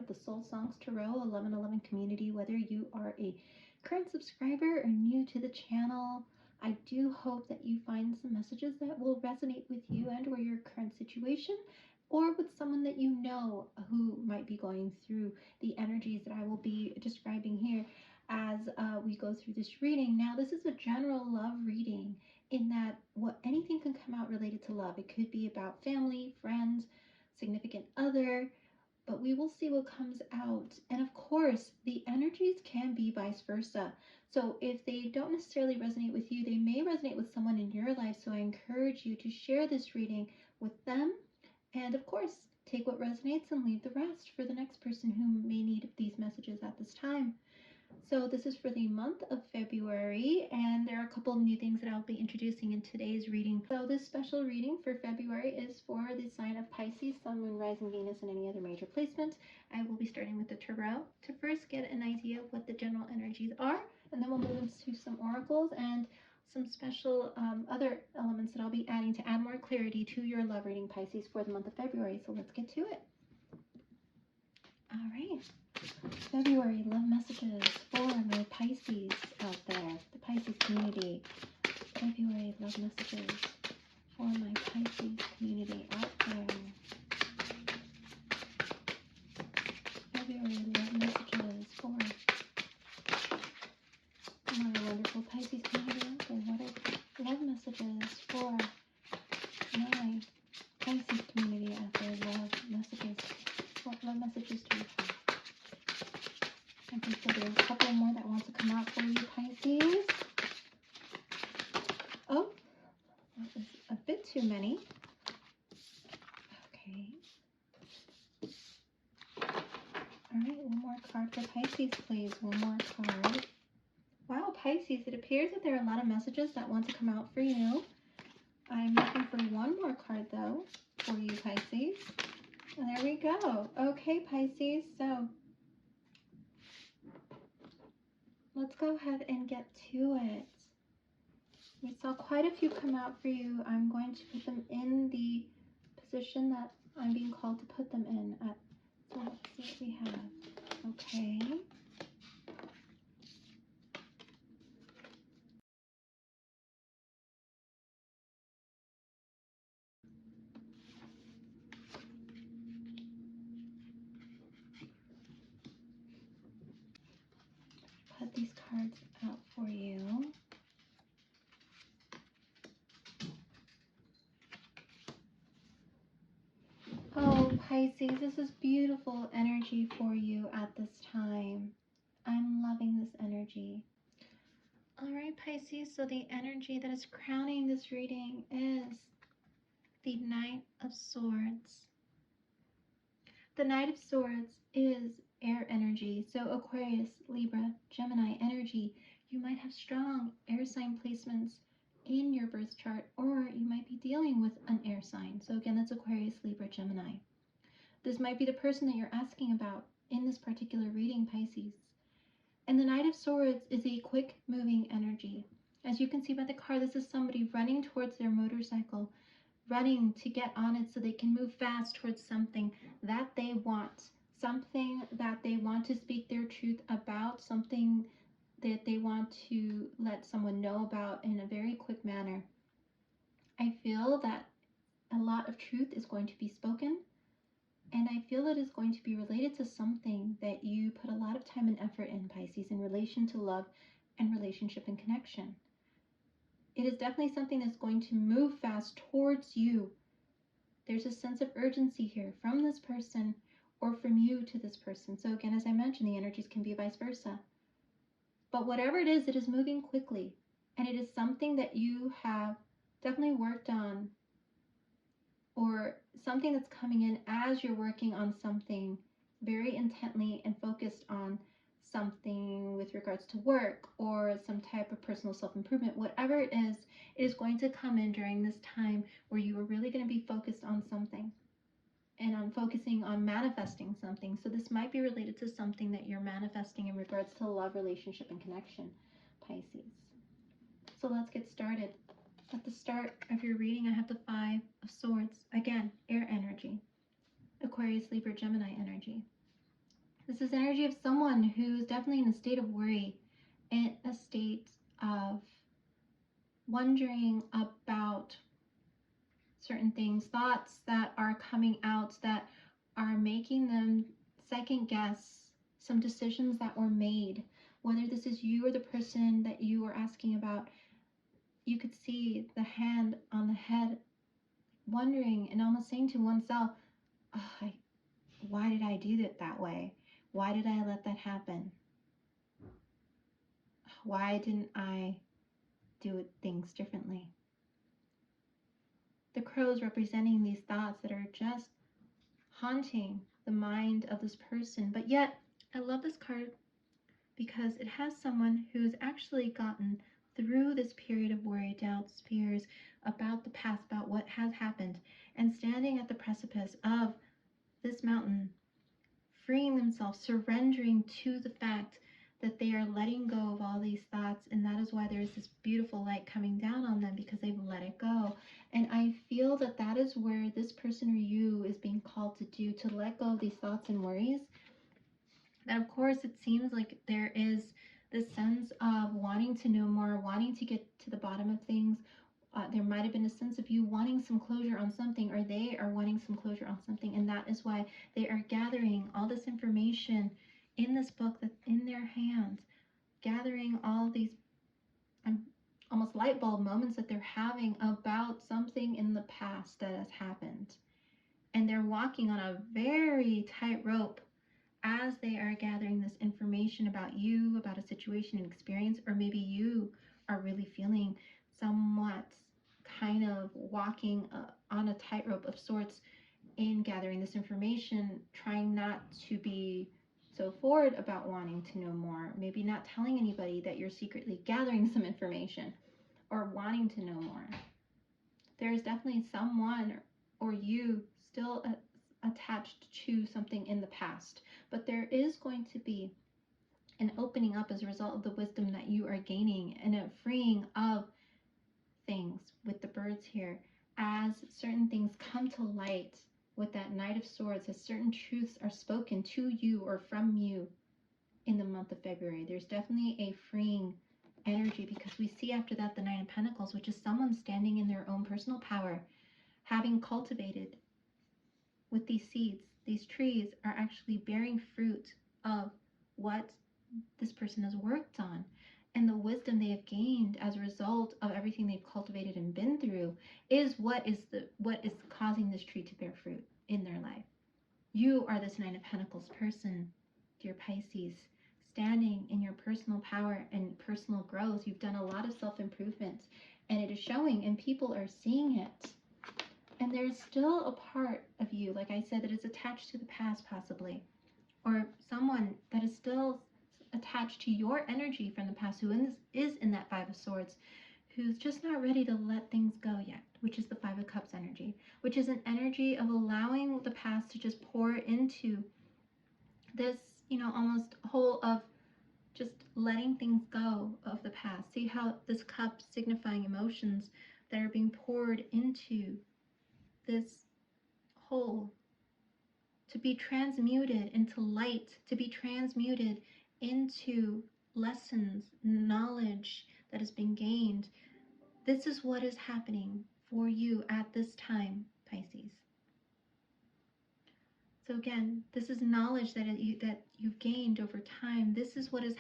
of the Soul Songs Tarot 1111 community. Whether you are a current subscriber or new to the channel, I do hope that you find some messages that will resonate with you and or your current situation, or with someone that you know who might be going through the energies that I will be describing here as we go through this reading. Now, this is a general love reading in that anything can come out related to love. It could be about family, friends, significant other, but we will see what comes out. And of course, the energies can be vice versa. So if they don't necessarily resonate with you, they may resonate with someone in your life. So I encourage you to share this reading with them. And of course, take what resonates and leave the rest for the next person who may need these messages at this time. So this is for the month of February, and there are a couple of new things that I'll be introducing in today's reading. So this special reading for February is for the sign of Pisces, Sun, Moon, Rising, Venus, and any other major placement. I will be starting with the tarot to first get an idea of what the general energies are, and then we'll move into some oracles and some special other elements that I'll be adding to add more clarity to your love reading, Pisces, for the month of February. So let's get to it. All right. February love messages for my Pisces out there, the Pisces community. February love messages for my Pisces community out there. February love messages for my wonderful Pisces community out there. What are love messages for my Pisces community out there? Love messages. What love messages do you have? I think so there's a couple more that want to come out for you, Pisces. Oh, that was a bit too many. Okay. All right, one more card for Pisces, please. One more card. Wow, Pisces, it appears that there are a lot of messages that want to come out for you. I'm looking for one more card, though, for you, Pisces. And there we go. Okay, Pisces, so let's go ahead and get to it. We saw quite a few come out for you. I'm going to put them in the position that I'm being called to put them in. So let's see what we have. Okay. Put these cards out for you. Oh, Pisces, this is beautiful energy for you at this time. I'm loving this energy. All right, Pisces, so the energy that is crowning this reading is the Knight of Swords. The Knight of Swords is air energy, so Aquarius, Libra, Gemini energy. You might have strong air sign placements in your birth chart, or you might be dealing with an air sign. So again, that's Aquarius, Libra, Gemini. This might be the person that you're asking about in this particular reading, Pisces. And the Knight of Swords is a quick moving energy. As you can see by the card, this is somebody running towards their motorcycle, running to get on it so they can move fast towards something that they want, something that they want to speak their truth about, something that they want to let someone know about in a very quick manner. I feel that a lot of truth is going to be spoken, and I feel it is going to be related to something that you put a lot of time and effort in, Pisces, in relation to love and relationship and connection. It is definitely something that's going to move fast towards you. There's a sense of urgency here from this person or from you to this person. So again, as I mentioned, the energies can be vice versa. But whatever it is moving quickly. And it is something that you have definitely worked on, or something that's coming in as you're working on something very intently and focused on something with regards to work or some type of personal self-improvement. Whatever it is going to come in during this time where you are really going to be focused on something and on focusing on manifesting something. So this might be related to something that you're manifesting in regards to love, relationship, and connection, Pisces. So let's get started. At the start of your reading, I have the Five of Swords. Again, air energy. Aquarius, Libra, Gemini energy. This is energy of someone who's definitely in a state of worry, in a state of wondering about certain things, thoughts that are coming out that are making them second guess some decisions that were made. Whether this is you or the person that you are asking about, you could see the hand on the head, wondering and almost saying to oneself, oh, why did I do it that way? Why did I let that happen? Why didn't I do things differently? The crows representing these thoughts that are just haunting the mind of this person. But yet, I love this card because it has someone who's actually gotten through this period of worry, doubts, fears about the past, about what has happened, and standing at the precipice of this mountain, freeing themselves, surrendering to the fact that they are letting go of all these thoughts, and that is why there's this beautiful light coming down on them, because they've let it go. And I feel that that is where this person or you is being called to do, to let go of these thoughts and worries. That of course it seems like there is this sense of wanting to know more, wanting to get to the bottom of things. There might have been a sense of you wanting some closure on something, or they are wanting some closure on something, and that is why they are gathering all this information in this book that's in their hands, gathering all these almost light bulb moments that they're having about something in the past that has happened. And they're walking on a very tight rope as they are gathering this information about you, about a situation and experience, or maybe you are really feeling somewhat kind of walking on a tightrope of sorts in gathering this information, trying not to be so forward about wanting to know more, maybe not telling anybody that you're secretly gathering some information or wanting to know more. There's definitely someone or you still attached to something in the past, but there is going to be an opening up as a result of the wisdom that you are gaining and a freeing of things with the birds here, as certain things come to light with that Knight of Swords, as certain truths are spoken to you or from you in the month of February. There's definitely a freeing energy, because we see after that the Nine of Pentacles, which is someone standing in their own personal power, having cultivated with these seeds. These trees are actually bearing fruit of what this person has worked on, and the wisdom they have gained as a result of everything they've cultivated and been through is what is causing this tree to bear fruit in their life. You are this Nine of Pentacles person, dear Pisces, standing in your personal power and personal growth. You've done a lot of self-improvement, and it is showing, and people are seeing it. And there's still a part of you, like I said, that is attached to the past possibly, or someone that is still attached to your energy from the past, who is in that Five of Swords, who's just not ready to let things go yet, which is the Five of Cups energy, which is an energy of allowing the past to just pour into this, almost whole of just letting things go of the past. See how this cup signifying emotions that are being poured into this whole, to be transmuted into light, to be transmuted into lessons, knowledge that has been gained. This is what is happening for you at this time, Pisces. So again, this is knowledge that you've gained over time. This is what is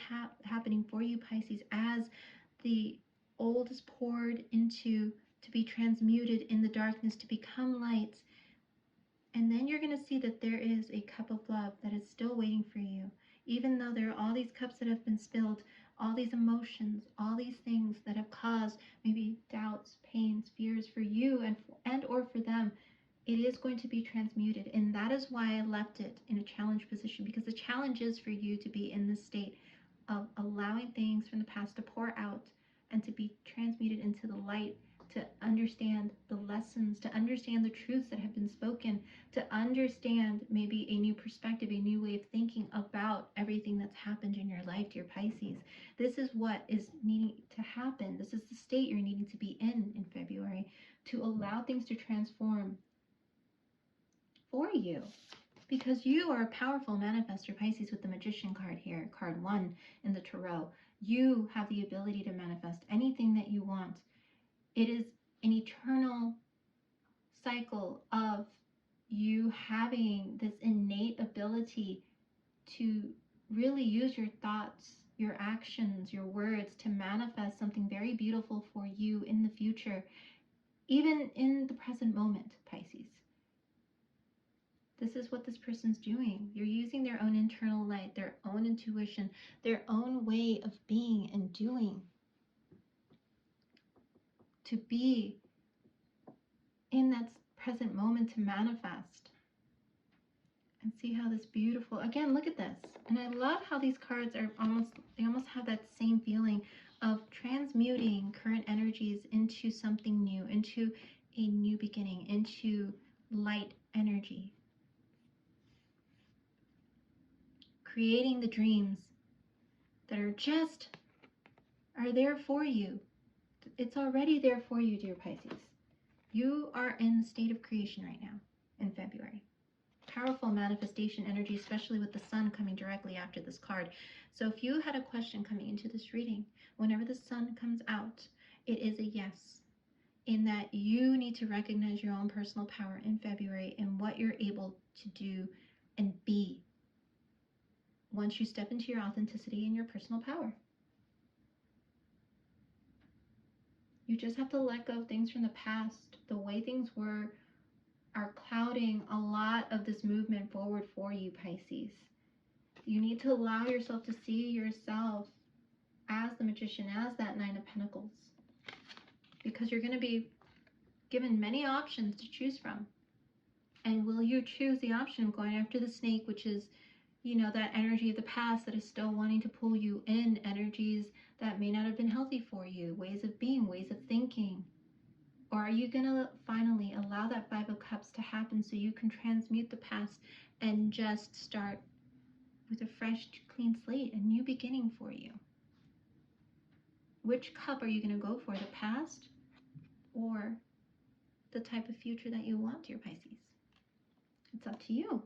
happening for you, Pisces, as the old is poured into, to be transmuted in the darkness, to become light. And then you're going to see that there is a cup of love that is still waiting for you. Even though there are all these cups that have been spilled, all these emotions, all these things that have caused maybe doubts, pains, fears for you and or for them, it is going to be transmuted. And that is why I left it in a challenge position, because the challenge is for you to be in this state of allowing things from the past to pour out and to be transmuted into the light, to understand the lessons, to understand the truths that have been spoken, to understand maybe a new perspective, a new way of thinking about everything that's happened in your life, dear Pisces. This is what is needing to happen. This is the state you're needing to be in February, to allow things to transform for you. because you are a powerful manifestor, Pisces, with the Magician card here, card 1 in the Tarot. You have the ability to manifest anything that you want. It is an eternal cycle of you having this innate ability to really use your thoughts, your actions, your words to manifest something very beautiful for you in the future, even in the present moment, Pisces. This is what this person's doing. You're using their own internal light, their own intuition, their own way of being and doing to be in that present moment to manifest. And see how this beautiful, again, look at this. And I love how these cards are they almost have that same feeling of transmuting current energies into something new, into a new beginning, into light energy. Creating the dreams that are there for you. It's already there for you, dear Pisces. You are in the state of creation right now in February. Powerful manifestation energy, especially with the sun coming directly after this card. So if you had a question coming into this reading, whenever the sun comes out, it is a yes, in that you need to recognize your own personal power in February and what you're able to do and be once you step into your authenticity and your personal power. You just have to let go of things from the past. The way things were are clouding a lot of this movement forward for you, Pisces. You need to allow yourself to see yourself as the Magician, as that Nine of Pentacles, because you're going to be given many options to choose from. And will you choose the option of going after the snake, which is, you know, that energy of the past that is still wanting to pull you in, energies that may not have been healthy for you, ways of being, ways of thinking? Or are you going to finally allow that Five of Cups to happen so you can transmute the past and just start with a fresh, clean slate, a new beginning for you? Which cup are you going to go for, the past or the type of future that you want, dear Pisces? It's up to you.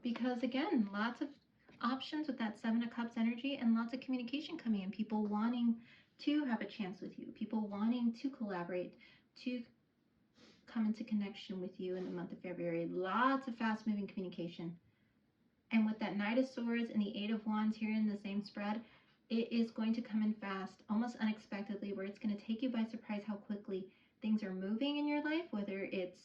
Because again, lots of options with that Seven of Cups energy and lots of communication coming in. People wanting to have a chance with you. People wanting to collaborate, to come into connection with you in the month of February. Lots of fast-moving communication. And with that Knight of Swords and the Eight of Wands here in the same spread, it is going to come in fast, almost unexpectedly, where it's going to take you by surprise how quickly things are moving in your life, whether it's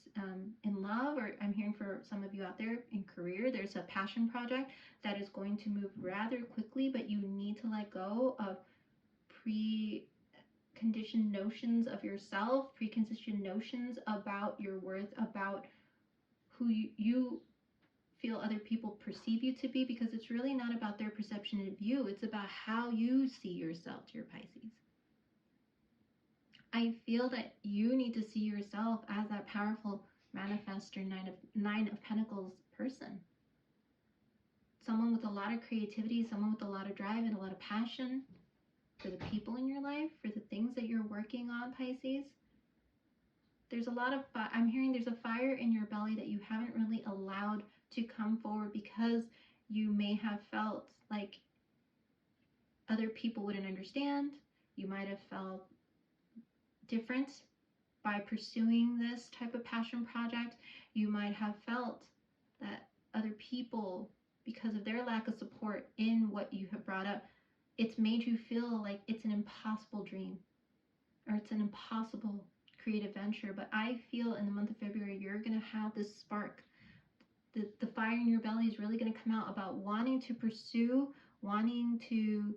in love, or I'm hearing for some of you out there in career, there's a passion project that is going to move rather quickly, but you need to let go of preconditioned notions of yourself, preconditioned notions about your worth, about who you feel other people perceive you to be, because it's really not about their perception of you. It's about how you see yourself, dear Pisces. I feel that you need to see yourself as that powerful manifestor, Nine of Pentacles person. Someone with a lot of creativity, someone with a lot of drive and a lot of passion for the people in your life, for the things that you're working on, Pisces. There's a lot of, I'm hearing there's a fire in your belly that you haven't really allowed to come forward because you may have felt like other people wouldn't understand. You might have felt different by pursuing this type of passion project. You might have felt that other people, because of their lack of support in what you have brought up, it's made you feel like it's an impossible dream or it's an impossible creative venture. But I feel in the month of February, you're going to have this spark. The fire in your belly is really going to come out about wanting to pursue, wanting to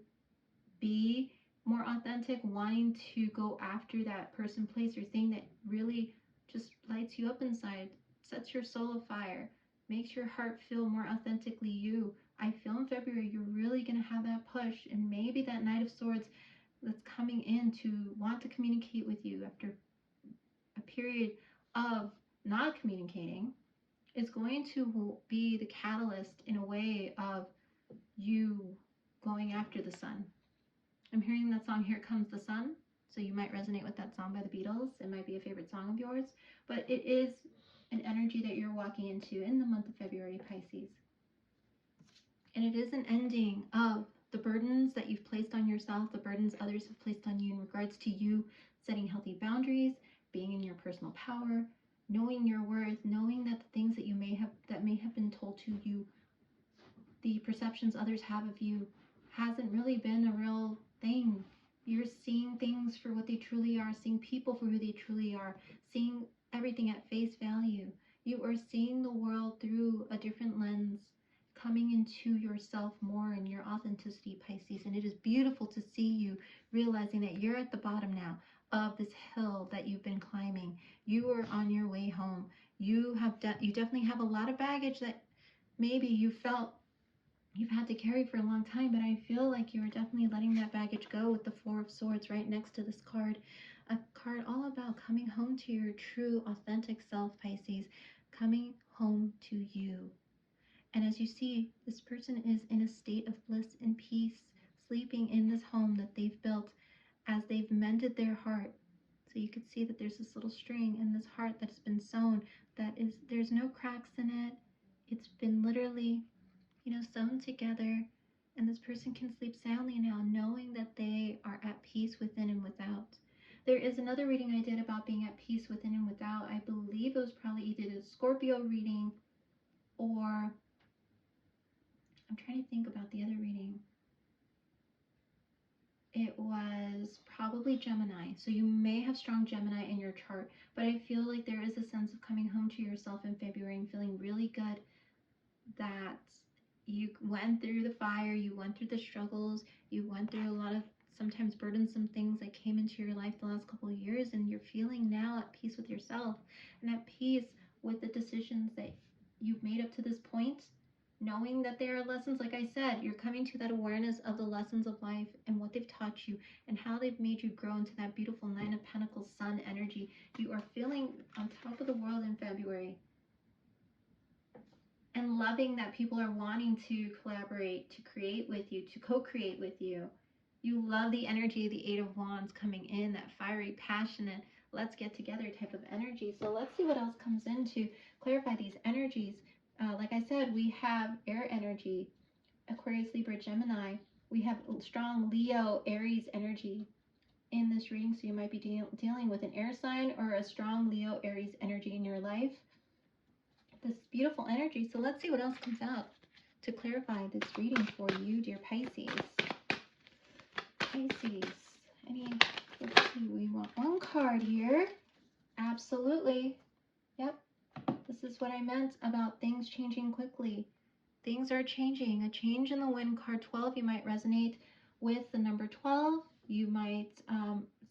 be more authentic, wanting to go after that person, place, or thing that really just lights you up inside, sets your soul afire, makes your heart feel more authentically you. I feel in February you're really going to have that push, and maybe that Knight of Swords that's coming in to want to communicate with you after a period of not communicating is going to be the catalyst in a way of you going after the sun. I'm hearing that song, Here Comes the Sun, so you might resonate with that song by the Beatles. It might be a favorite song of yours, but it is an energy that you're walking into in the month of February, Pisces. And it is an ending of the burdens that you've placed on yourself, the burdens others have placed on you in regards to you setting healthy boundaries, being in your personal power, knowing your worth, knowing that the things that may have been told to you, the perceptions others have of you, hasn't really been a real thing. You're seeing things for what they truly are, seeing people for who they truly are, seeing everything at face value. You are seeing the world through a different lens, coming into yourself more and your authenticity, Pisces. And it is beautiful to see you realizing that you're at the bottom now of this hill that you've been climbing. You are on your way home. You definitely have a lot of baggage that maybe you felt you've had to carry for a long time, but I feel like you are definitely letting that baggage go with the Four of Swords right next to this card. A card all about coming home to your true, authentic self, Pisces. Coming home to you. And as you see, this person is in a state of bliss and peace, sleeping in this home that they've built as they've mended their heart. So you can see that there's this little string in this heart that's been sewn, there's no cracks in it. It's been literally sewn together, and this person can sleep soundly now, knowing that they are at peace within and without. There is another reading I did about being at peace within and without. I believe it was probably either the Scorpio reading or I'm trying to think about the other reading. It was probably Gemini. So you may have strong Gemini in your chart, but I feel like there is a sense of coming home to yourself in February and feeling really good that you went through the fire, you went through the struggles, you went through a lot of sometimes burdensome things that came into your life the last couple of years, and you're feeling now at peace with yourself and at peace with the decisions that you've made up to this point, knowing that there are lessons. Like I said, you're coming to that awareness of the lessons of life and what they've taught you and how they've made you grow into that beautiful Nine of Pentacles sun energy. You are feeling on top of the world in February. And loving that people are wanting to collaborate, to create with you, to co-create with you. You love the energy of the Eight of Wands coming in, that fiery, passionate, let's get together type of energy. So let's see what else comes in to clarify these energies. Like I said, we have air energy, Aquarius, Libra, Gemini. We have strong Leo, Aries energy in this reading. So you might be dealing with an air sign or a strong Leo, Aries energy in your life. This beautiful energy. So let's see what else comes out to clarify this reading for you, dear Pisces. Pisces, let's see, we want one card here. Absolutely. Yep. This is what I meant about things changing quickly. Things are changing. A change in the wind card 12. You might resonate with the number 12. You might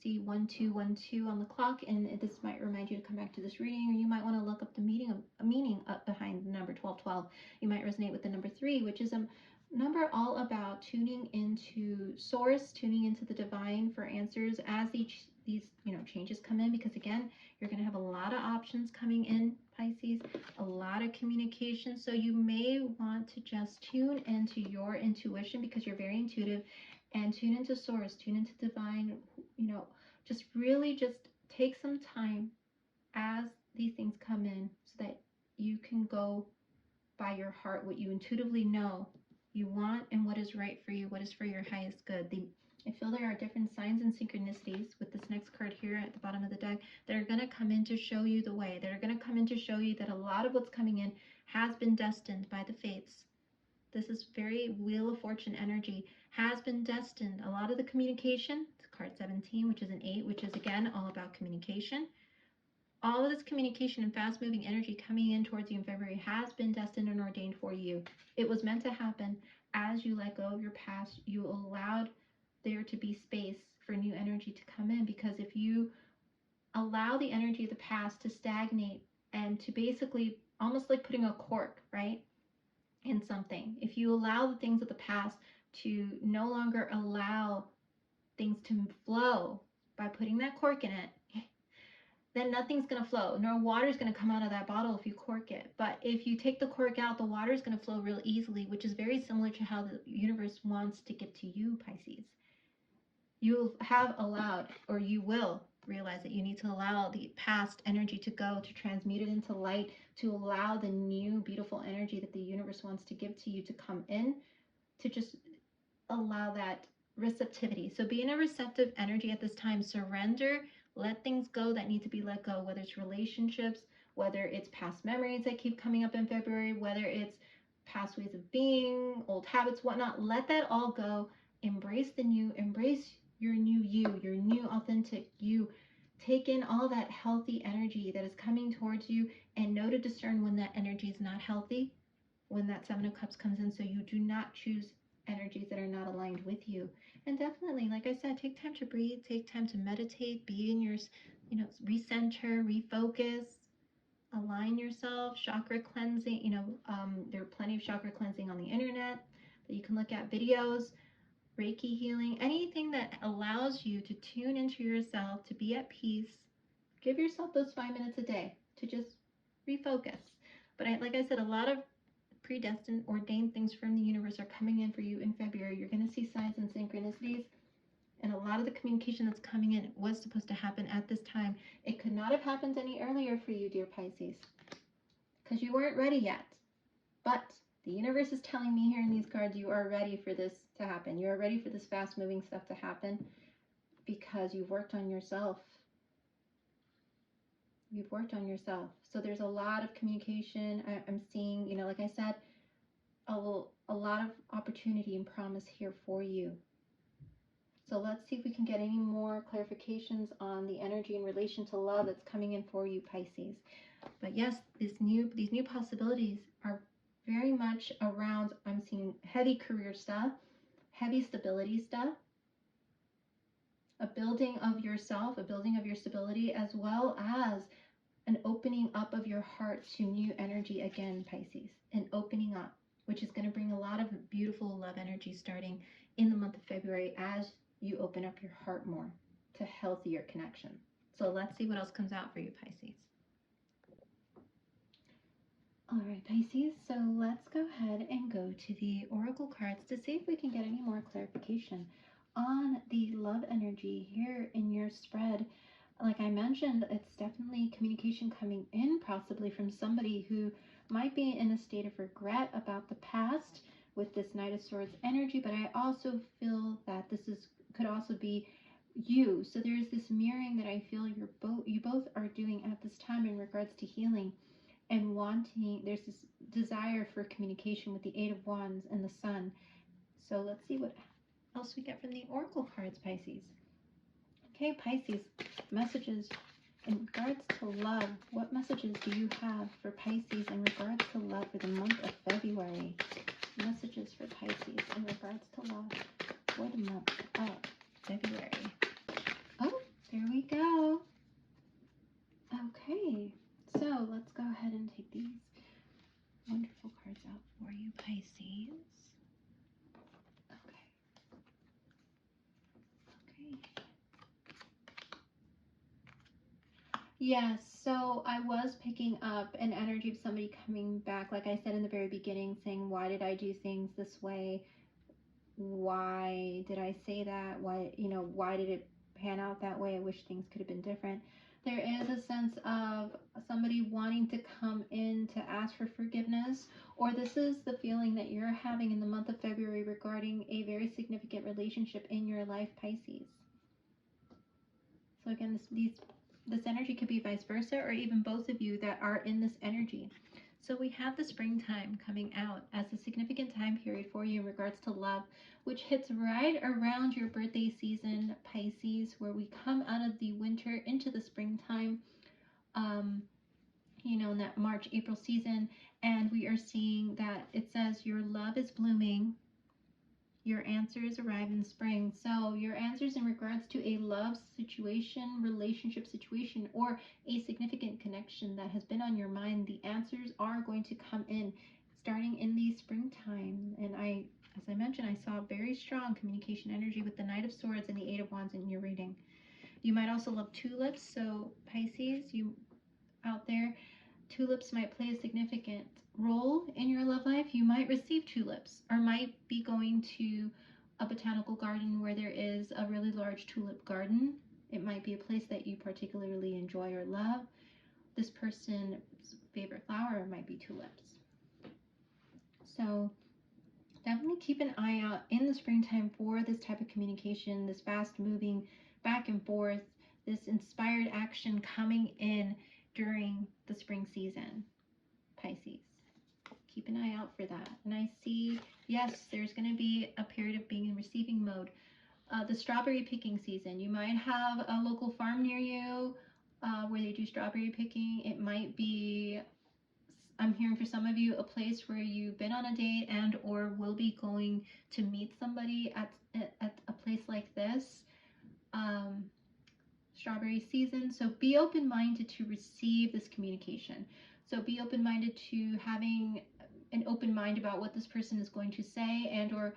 see 1212 on the clock, and this might remind you to come back to this reading, or you might want to look up the meaning up behind the number 1212. You might resonate with the number 3, which is a number all about tuning into source, tuning into the divine for answers as these changes come in, because again, you're going to have a lot of options coming in, Pisces, a lot of communication. So you may want to just tune into your intuition, because you're very intuitive, and tune into source, tune into divine, just really just take some time as these things come in so that you can go by your heart, what you intuitively know you want and what is right for you, what is for your highest good. I feel there are different signs and synchronicities with this next card here at the bottom of the deck that are going to come in to show you the way, that are going to come in to show you that a lot of what's coming in has been destined by the fates. This is very Wheel of Fortune energy, has been destined. A lot of the communication, it's card 17, which is an 8, which is again all about communication. All of this communication and fast-moving energy coming in towards you in February has been destined and ordained for you. It was meant to happen as you let go of your past. You allowed there to be space for new energy to come in, because if you allow the energy of the past to stagnate and to basically almost like putting a cork, right, in something, if you allow the things of the past to no longer allow things to flow by putting that cork in it, then nothing's going to flow. No water is going to come out of that bottle if you cork it. But if you take the cork out, the water is going to flow real easily, which is very similar to how the universe wants to get to you, Pisces. You have allowed, or you will realize that you need to allow the past energy to go, to transmute it into light, to allow the new beautiful energy that the universe wants to give to you to come in, to just allow that receptivity. So be in a receptive energy at this time. Surrender, let things go that need to be let go, whether it's relationships, whether it's past memories that keep coming up in February, whether it's past ways of being, old habits, whatnot. Let that all go. Embrace the new, embrace your new you, your new authentic you. Take in all that healthy energy that is coming towards you, and know to discern when that energy is not healthy, when that Seven of Cups comes in, so you do not choose energies that are not aligned with you. And definitely, like I said, take time to breathe, take time to meditate, be in your, recenter, refocus, align yourself, chakra cleansing. There are plenty of chakra cleansing on the internet that you can look at, videos, Reiki healing, anything that allows you to tune into yourself, to be at peace. Give yourself those 5 minutes a day to just refocus. But like I said, a lot of predestined, ordained things from the universe are coming in for you in February. You're going to see signs and synchronicities, and a lot of the communication that's coming in was supposed to happen at this time. It could not have happened any earlier for you, dear Pisces, because you weren't ready yet. But the universe is telling me here in these cards, you are ready for this to happen. You are ready for this fast-moving stuff to happen because you've worked on yourself. You've worked on yourself. So there's a lot of communication. I'm seeing, like I said, a lot of opportunity and promise here for you. So let's see if we can get any more clarifications on the energy in relation to love that's coming in for you, Pisces. But yes, these new possibilities are very much around, I'm seeing heavy career stuff, heavy stability stuff, a building of yourself, a building of your stability, as well as an opening up of your heart to new energy again, Pisces, an opening up, which is going to bring a lot of beautiful love energy starting in the month of February as you open up your heart more to healthier connection. So let's see what else comes out for you, Pisces. All right, Pisces, so let's go ahead and go to the oracle cards to see if we can get any more clarification on the love energy here in your spread. Like I mentioned, it's definitely communication coming in, possibly from somebody who might be in a state of regret about the past with this Knight of Swords energy, but I also feel that this could also be you. So there's this mirroring that I feel you both are doing at this time in regards to healing and wanting. There's this desire for communication with the Eight of Wands and the Sun. So let's see what else we get from the oracle cards, Pisces. Okay, Pisces, messages in regards to love. What messages do you have for Pisces in regards to love for the month of February? Messages for Pisces in regards to love for the month of February. Oh, there we go. Okay, so let's go ahead and take these wonderful cards out for you, Pisces. Okay. Yes, so I was picking up an energy of somebody coming back, like I said in the very beginning, saying, why did I do things this way? Why did I say that? Why did it pan out that way? I wish things could have been different. There is a sense of somebody wanting to come in to ask for forgiveness, or this is the feeling that you're having in the month of February regarding a very significant relationship in your life, Pisces. So again, this energy could be vice versa, or even both of you that are in this energy. So we have the springtime coming out as a significant time period for you in regards to love, which hits right around your birthday season, Pisces, where we come out of the winter into the springtime, in that March, April season. And we are seeing that it says your love is blooming. Your answers arrive in spring. So your answers in regards to a love situation, relationship situation, or a significant connection that has been on your mind, the answers are going to come in starting in the springtime. And as I mentioned, I saw very strong communication energy with the Knight of Swords and the Eight of Wands in your reading. You might also love tulips. So Pisces, you out there, tulips might play a significant role in your love life. You might receive tulips, or might be going to a botanical garden where there is a really large tulip garden. It might be a place that you particularly enjoy or love. This person's favorite flower might be tulips. So definitely keep an eye out in the springtime for this type of communication, this fast moving back and forth, this inspired action coming in during the spring season, Pisces. Keep an eye out for that. And I see, yes, there's going to be a period of being in receiving mode. The strawberry picking season. You might have a local farm near you where they do strawberry picking. It might be, I'm hearing for some of you, a place where you've been on a date and or will be going to meet somebody at a place like this. Strawberry season. So be open-minded to receive this communication. So be open-minded to having an open mind about what this person is going to say, and or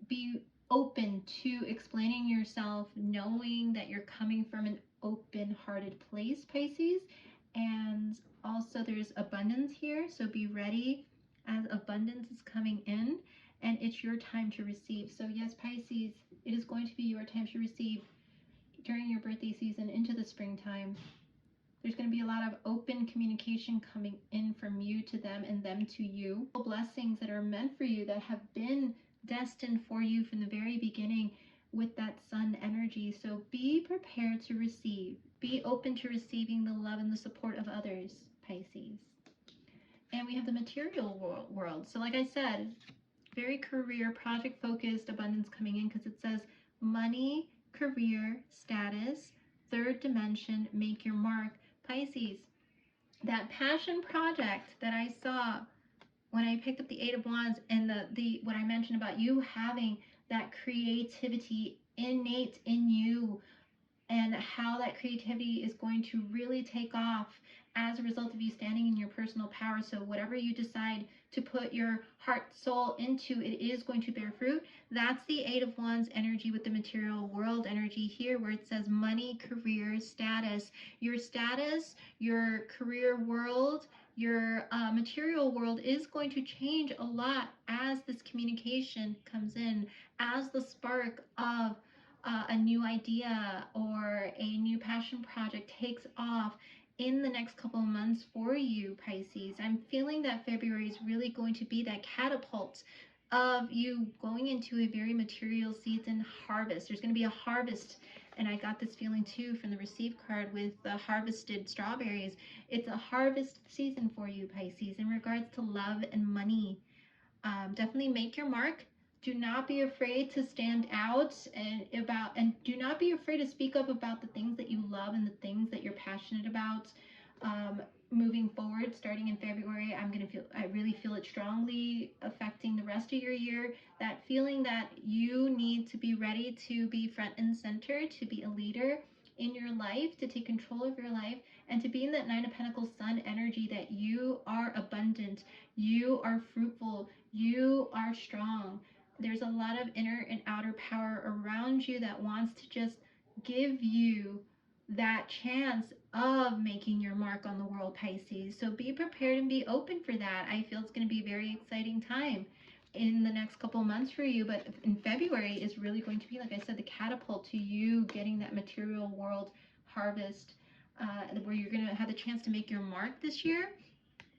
be open to explaining yourself, knowing that you're coming from an open-hearted place, Pisces. And also there's abundance here, so be ready as abundance is coming in, and it's your time to receive. So yes, Pisces, it is going to be your time to receive during your birthday season into the springtime. There's going to be a lot of open communication coming in from you to them and them to you. Blessings that are meant for you, that have been destined for you from the very beginning with that sun energy. So be prepared to receive. Be open to receiving the love and the support of others, Pisces. And we have the material world. So like I said, very career, project focused abundance coming in, because it says money, career, status, third dimension, make your mark. Pisces, that passion project that I saw when I picked up the Eight of Wands, and the what I mentioned about you having that creativity innate in you, and how that creativity is going to really take off as a result of you standing in your personal power. So whatever you decide to put your heart, soul into, it is going to bear fruit. That's the Eight of Wands energy with the material world energy here, where it says money, career, status. Your status, your career world, your material world is going to change a lot as this communication comes in, as the spark of a new idea or a new passion project takes off in the next couple of months for you, Pisces. I'm feeling that February is really going to be that catapult of you going into a very material season harvest. There's going to be a harvest, and I got this feeling too from the receive card with the harvested strawberries. It's a harvest season for you, Pisces, in regards to love and money. Definitely make your mark. Do not be afraid to stand out and do not be afraid to speak up about the things that you love and the things that you're passionate about. Moving forward, starting in February, I really feel it strongly affecting the rest of your year. That feeling that you need to be ready to be front and center, to be a leader in your life, to take control of your life, and to be in that Nine of Pentacles sun energy, that you are abundant, you are fruitful, you are strong. There's a lot of inner and outer power around you that wants to just give you that chance of making your mark on the world, Pisces. So be prepared and be open for that. I feel it's going to be a very exciting time in the next couple of months for you, but in February is really going to be, like I said, the catapult to you getting that material world harvest, where you're going to have the chance to make your mark this year.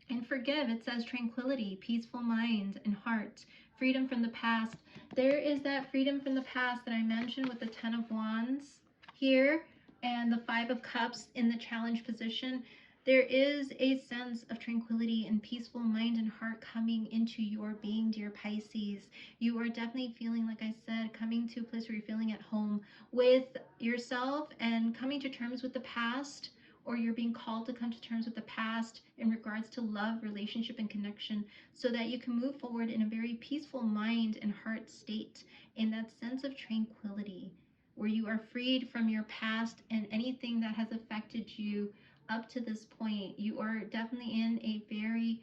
And forgive, it says tranquility, peaceful mind and heart, freedom from the past. There is that freedom from the past that I mentioned with the Ten of Wands here and the Five of Cups in the challenge position. There is a sense of tranquility and peaceful mind and heart coming into your being, dear Pisces. You are definitely feeling, like I said, coming to a place where you're feeling at home with yourself and coming to terms with the past, or you're being called to come to terms with the past in regards to love, relationship, and connection, so that you can move forward in a very peaceful mind and heart state, in that sense of tranquility, where you are freed from your past and anything that has affected you up to this point. You are definitely in a very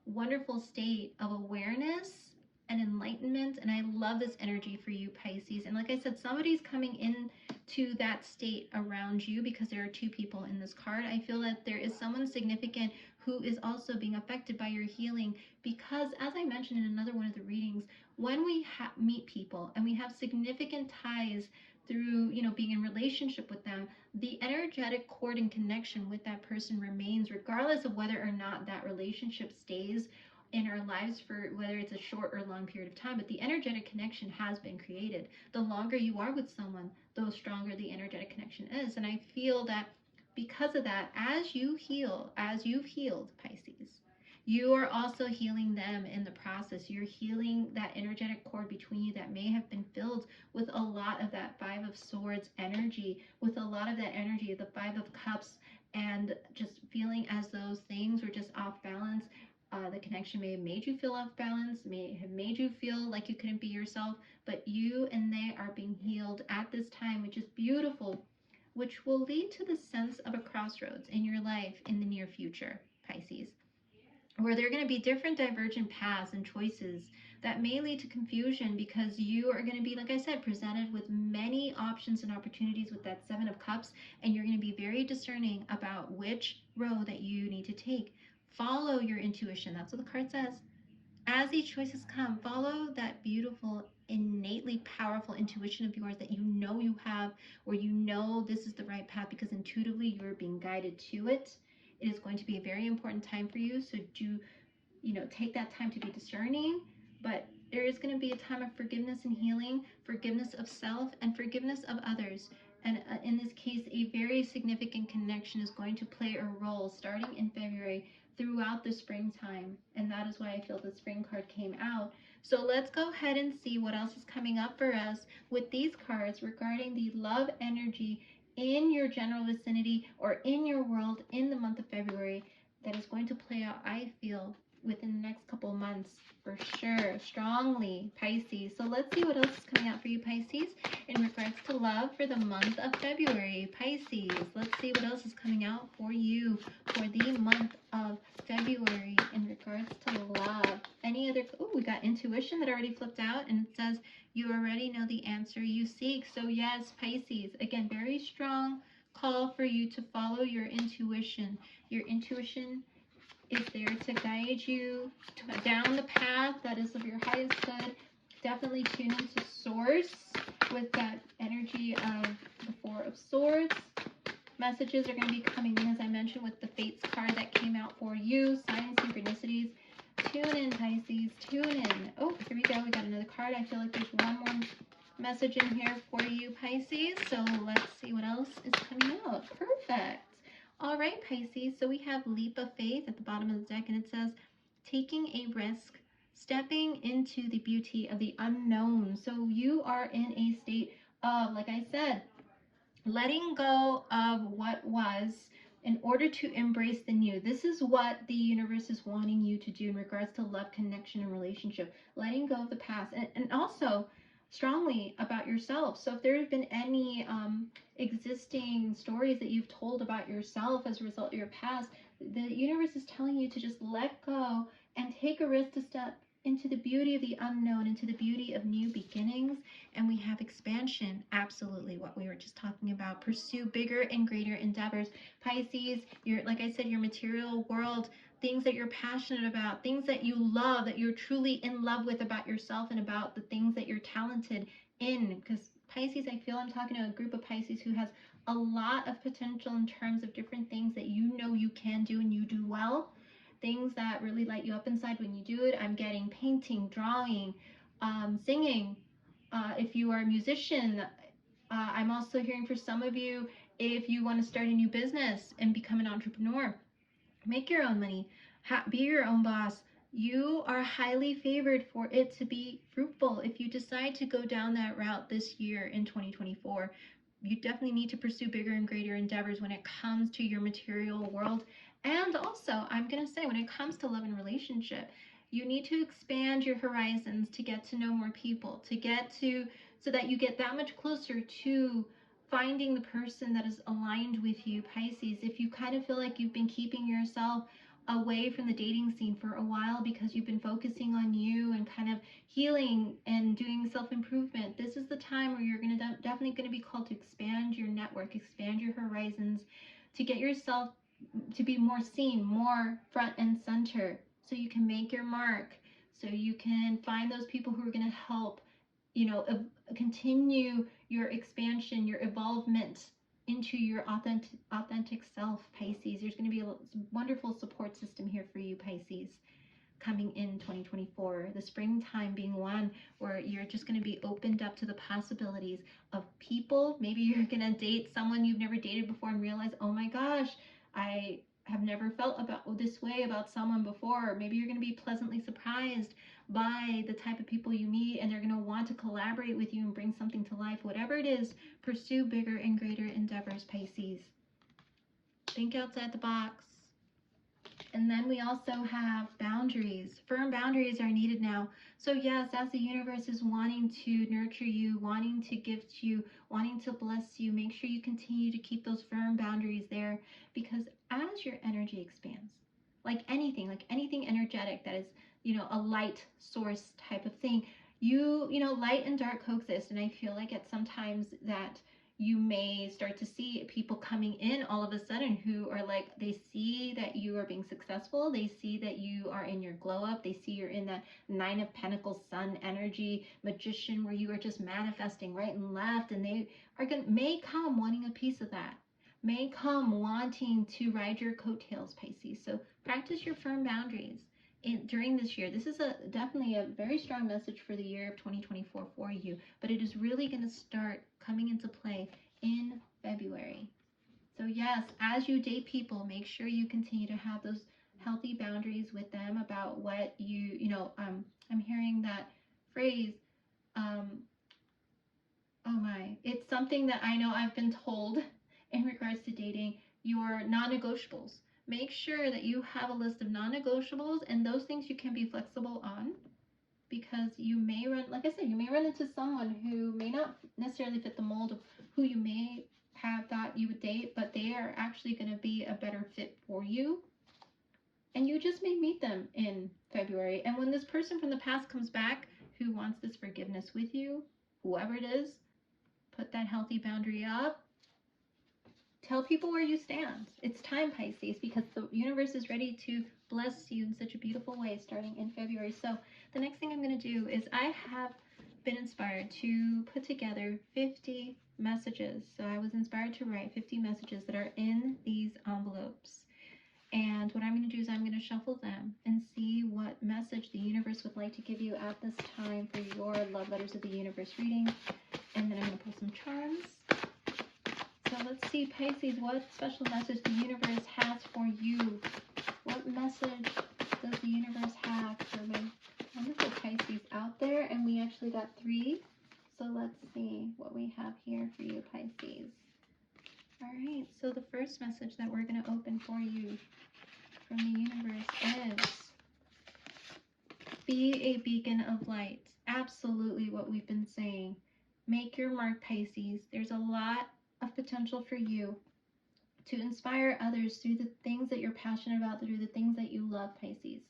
wonderful state of awareness and enlightenment, and I love this energy for you, Pisces. And like I said, somebody's coming in to that state around you, because there are two people in this card. I feel that there is someone significant who is also being affected by your healing, because as I mentioned in another one of the readings, when we meet people and we have significant ties through, you know, being in relationship with them, the energetic cord and connection with that person remains, regardless of whether or not that relationship stays in our lives for whether it's a short or long period of time. But the energetic connection has been created. The longer you are with someone, the stronger the energetic connection is. And I feel that because of that, as you heal, as you've healed, Pisces, you are also healing them in the process. You're healing that energetic cord between you that may have been filled with a lot of that Five of Swords energy, with a lot of that energy of the Five of Cups, and just feeling as those things were just off balance. The connection may have made you feel off balance, may have made you feel like you couldn't be yourself, but you and they are being healed at this time, which is beautiful, which will lead to the sense of a crossroads in your life in the near future, Pisces, where there are going to be different divergent paths and choices that may lead to confusion, because you are going to be, like I said, presented with many options and opportunities with that Seven of Cups, and you're going to be very discerning about which road that you need to take. Follow your intuition. That's what the card says. As these choices come, follow that beautiful, innately powerful intuition of yours that you know you have, where you know this is the right path because intuitively you're being guided to it. It is going to be a very important time for you, so do, you know, take that time to be discerning. But there is going to be a time of forgiveness and healing, forgiveness of self and forgiveness of others. And in this case, a very significant connection is going to play a role starting in February throughout the springtime. And that is why I feel the spring card came out. So let's go ahead and see what else is coming up for us with these cards regarding the love energy in your general vicinity or in your world in the month of February that is going to play out, I feel, within the next couple of months for sure, strongly, Pisces. So let's see what else is coming out for you, Pisces, in regards to love for the month of February. Pisces, let's see what else is coming out for you for the month of February in regards to love. Any other, oh, we got intuition that already flipped out, and it says you already know the answer you seek. So yes, Pisces, again, very strong call for you to follow your intuition. Your intuition is there to guide you down the path that is of your highest good. Definitely tune into Source with that energy of the Four of Swords. Messages are going to be coming in, as I mentioned, with the Fates card that came out for you. Signs, synchronicities. Tune in, Pisces. Tune in. Oh, here we go. We got another card. I feel like there's one more message in here for you, Pisces. So let's see what else is coming out. Perfect. All right, Pisces, so we have leap of faith at the bottom of the deck, and it says taking a risk, stepping into the beauty of the unknown. So you are in a state of, like I said, letting go of what was in order to embrace the new. This is what the universe is wanting you to do in regards to love, connection, and relationship. Letting go of the past, and also strongly about yourself. So if there have been any existing stories that you've told about yourself as a result of your past, the universe is telling you to just let go and take a risk to step into the beauty of the unknown, into the beauty of new beginnings. And we have expansion, absolutely what we were just talking about. Pursue bigger and greater endeavors. Pisces, your, like I said, your material world, things that you're passionate about, things that you love, that you're truly in love with about yourself and about the things that you're talented in. Because Pisces, I feel I'm talking to a group of Pisces who has a lot of potential in terms of different things that you know you can do and you do well. Things that really light you up inside when you do it. I'm getting painting, drawing, singing. If you are a musician, I'm also hearing for some of you, if you want to start a new business and become an entrepreneur, make your own money, be your own boss. You are highly favored for it to be fruitful. If you decide to go down that route this year in 2024, you definitely need to pursue bigger and greater endeavors when it comes to your material world. And also, I'm going to say, when it comes to love and relationship, you need to expand your horizons to get to know more people, to get to, so that you get that much closer to finding the person that is aligned with you, Pisces. If you kind of feel like you've been keeping yourself away from the dating scene for a while because you've been focusing on you and kind of healing and doing self-improvement, this is the time where you're going to definitely going to be called to expand your network, expand your horizons, to get yourself to be more seen, more front and center, so you can make your mark, so you can find those people who are going to help you know, continue your expansion, your evolvement into your authentic self, Pisces. There's going to be a wonderful support system here for you, Pisces, coming in 2024. The springtime being one where you're just going to be opened up to the possibilities of people. Maybe you're going to date someone you've never dated before and realize, oh my gosh, I have never felt about this way about someone before. Maybe you're going to be pleasantly surprised by the type of people you meet, and they're going to want to collaborate with you and bring something to life. Whatever it is, pursue bigger and greater endeavors, Pisces. Think outside the box. And then we also have boundaries. Firm boundaries are needed now. So yes, as the universe is wanting to nurture you, wanting to gift you, wanting to bless you, make sure you continue to keep those firm boundaries there, because as your energy expands, like anything energetic that is, you know, a light source type of thing, you know, light and dark coexist. And I feel like at sometimes that you may start to see people coming in all of a sudden who are like, they see that you are being successful, they see that you are in your glow up, they see you're in that Nine of Pentacles sun energy, magician, where you are just manifesting right and left, and they are going to may come wanting a piece of that, may come wanting to ride your coattails, Pisces. So practice your firm boundaries during this year. This is definitely a very strong message for the year of 2024 for you, but it is really going to start coming into play in February. So yes, as you date people, make sure you continue to have those healthy boundaries with them about what you know, I'm hearing that phrase, oh my, it's something that I know I've been told in regards to dating, your non-negotiables. Make sure that you have a list of non-negotiables, and those things you can be flexible on, because you may run, like I said, you may run into someone who may not necessarily fit the mold of who you may have thought you would date, but they are actually going to be a better fit for you. And you just may meet them in February. And when this person from the past comes back who wants this forgiveness with you, whoever it is, put that healthy boundary up. Tell people where you stand. It's time, Pisces, because the universe is ready to bless you in such a beautiful way starting in February. So the next thing I'm going to do is I have been inspired to put together 50 messages. So I was inspired to write 50 messages that are in these envelopes. And what I'm going to do is I'm going to shuffle them and see what message the universe would like to give you at this time for your Love Letters of the Universe reading. And then I'm going to pull some charms. So let's see, Pisces, what special message the universe has for you. What message does the universe have for my wonderful Pisces out there? And we actually got 3. So let's see what we have here for you, Pisces. All right, so the first message that we're going to open for you from the universe is, be a beacon of light. Absolutely what we've been saying. Make your mark, Pisces. There's a lot of potential for you to inspire others through the things that you're passionate about, through the things that you love, Pisces.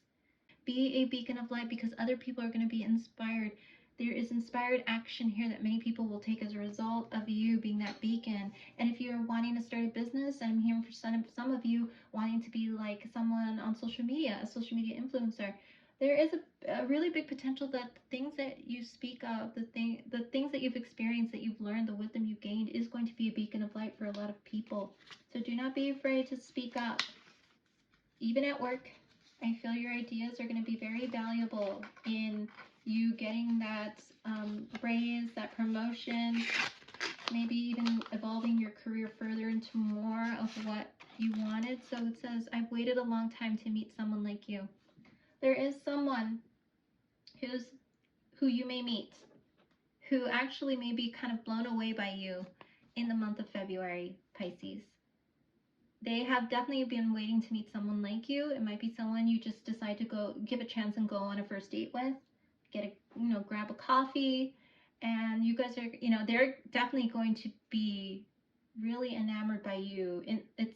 Be a beacon of light, because other people are going to be inspired. There is inspired action here that many people will take as a result of you being that beacon. And if you're wanting to start a business, and I'm hearing for some of you wanting to be like someone on social media, a social media influencer, there is a really big potential that the things that you speak of, the things that you've experienced, that you've learned, the wisdom you've gained, is going to be a beacon of light for a lot of people. So do not be afraid to speak up. Even at work, I feel your ideas are going to be very valuable in you getting that raise, that promotion, maybe even evolving your career further into more of what you wanted. So it says, I've waited a long time to meet someone like you. There is someone who you may meet, who actually may be kind of blown away by you in the month of February, Pisces. They have definitely been waiting to meet someone like you. It might be someone you just decide to go give a chance and go on a first date with. Grab a coffee, and you guys are, they're definitely going to be really enamored by you. It's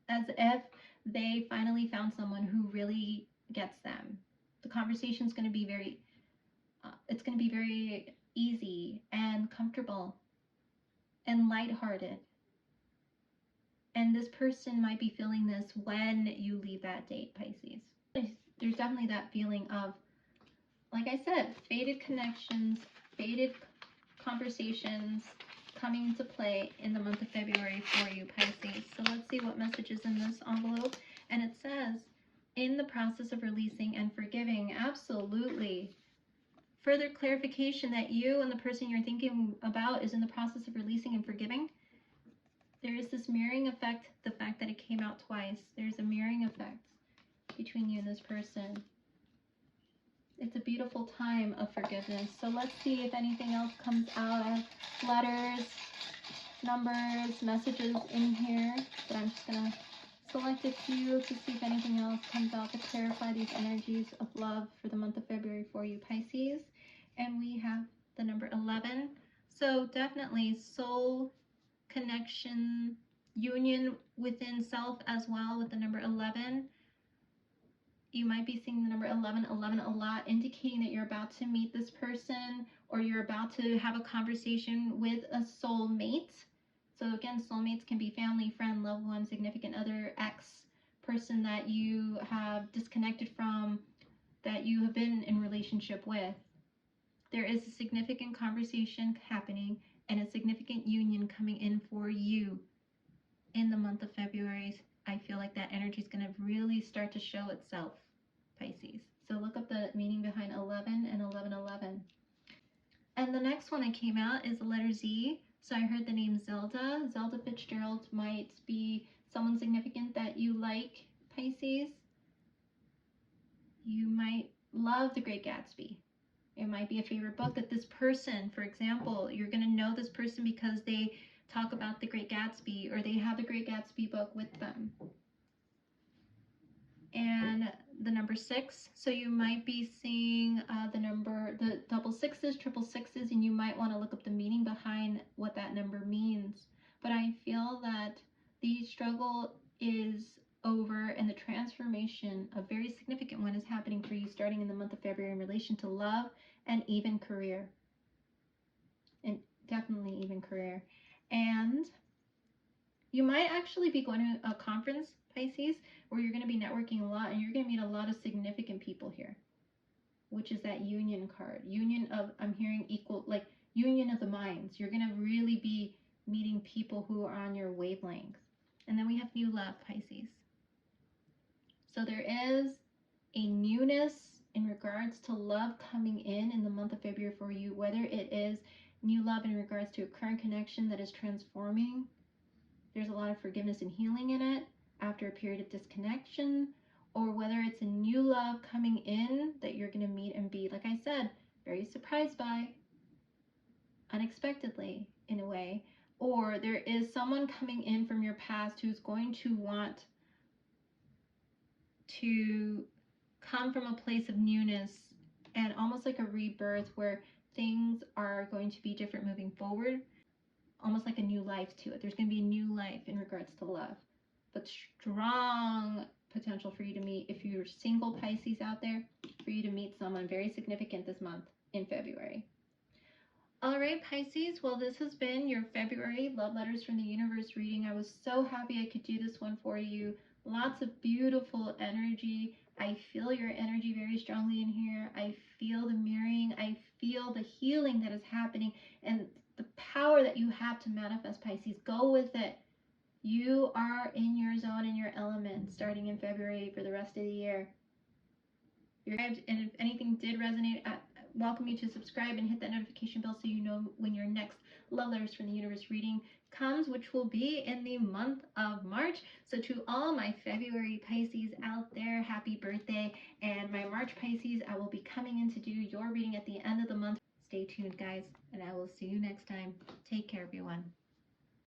as if they finally found someone who really gets them. The conversation is going to be very easy and comfortable and lighthearted. And this person might be feeling this when you leave that date, Pisces. There's definitely that feeling of, like I said, faded connections, fated conversations coming into play in the month of February for you, Pisces. So let's see what message is in this envelope. And it says, in the process of releasing and forgiving. Absolutely. Further clarification that you and the person you're thinking about is in the process of releasing and forgiving. There is this mirroring effect, the fact that it came out twice. There's a mirroring effect between you and this person. It's a beautiful time of forgiveness. So let's see if anything else comes out. I have letters, numbers, messages in here, but I'm just going to select a few to see if anything else comes out to clarify these energies of love for the month of February for you, Pisces. And we have the number 11. So definitely soul connection, union within self as well with the number 11. You might be seeing the number 1111 a lot, indicating that you're about to meet this person or you're about to have a conversation with a soulmate. So again, soulmates can be family, friend, loved one, significant other, ex, person that you have disconnected from, that you have been in relationship with. There is a significant conversation happening and a significant union coming in for you in the month of February. I feel like that energy is going to really start to show itself, Pisces. So look up the meaning behind 11 and 1111. And the next one that came out is the letter Z. So I heard the name Zelda. Zelda Fitzgerald might be someone significant that you like, Pisces. You might love The Great Gatsby. It might be a favorite book that this person, for example, you're going to know this person because they talk about The Great Gatsby or they have The Great Gatsby book with them. And the number 6, so you might be seeing the double sixes, triple sixes, and you might want to look up the meaning behind what that number means. But I feel that the struggle is over and the transformation, a very significant one, is happening for you starting in the month of February in relation to love and even career. And definitely even career. And you might actually be going to a conference, Pisces, where you're going to be networking a lot and you're going to meet a lot of significant people here, which is that union card. Union of, I'm hearing equal, like union of the minds. You're going to really be meeting people who are on your wavelength. And then we have new love, Pisces. So there is a newness in regards to love coming in the month of February for you, whether it is new love in regards to a current connection that is transforming. There's a lot of forgiveness and healing in it after a period of disconnection, or whether it's a new love coming in that you're going to meet and be, like I said, very surprised by, unexpectedly in a way, or there is someone coming in from your past who's going to want to come from a place of newness and almost like a rebirth where things are going to be different moving forward, almost like a new life to it. There's going to be a new life in regards to love, but strong potential for you to meet, if you're single Pisces out there, for you to meet someone very significant this month in February. All right, Pisces, well, this has been your February Love Letters from the Universe reading. I was so happy I could do this one for you. Lots of beautiful energy. I feel your energy very strongly in here. I feel the mirroring. I feel the healing that is happening and the power that you have to manifest, Pisces. Go with it. You are in your zone, in your element, starting in February for the rest of the year. And if anything did resonate, I welcome you to subscribe and hit that notification bell so you know when your next Love Letters from the Universe reading comes, which will be in the month of March. So to all my February Pisces out there, happy birthday. And my March Pisces, I will be coming in to do your reading at the end of the month. Stay tuned, guys, and I will see you next time. Take care, everyone.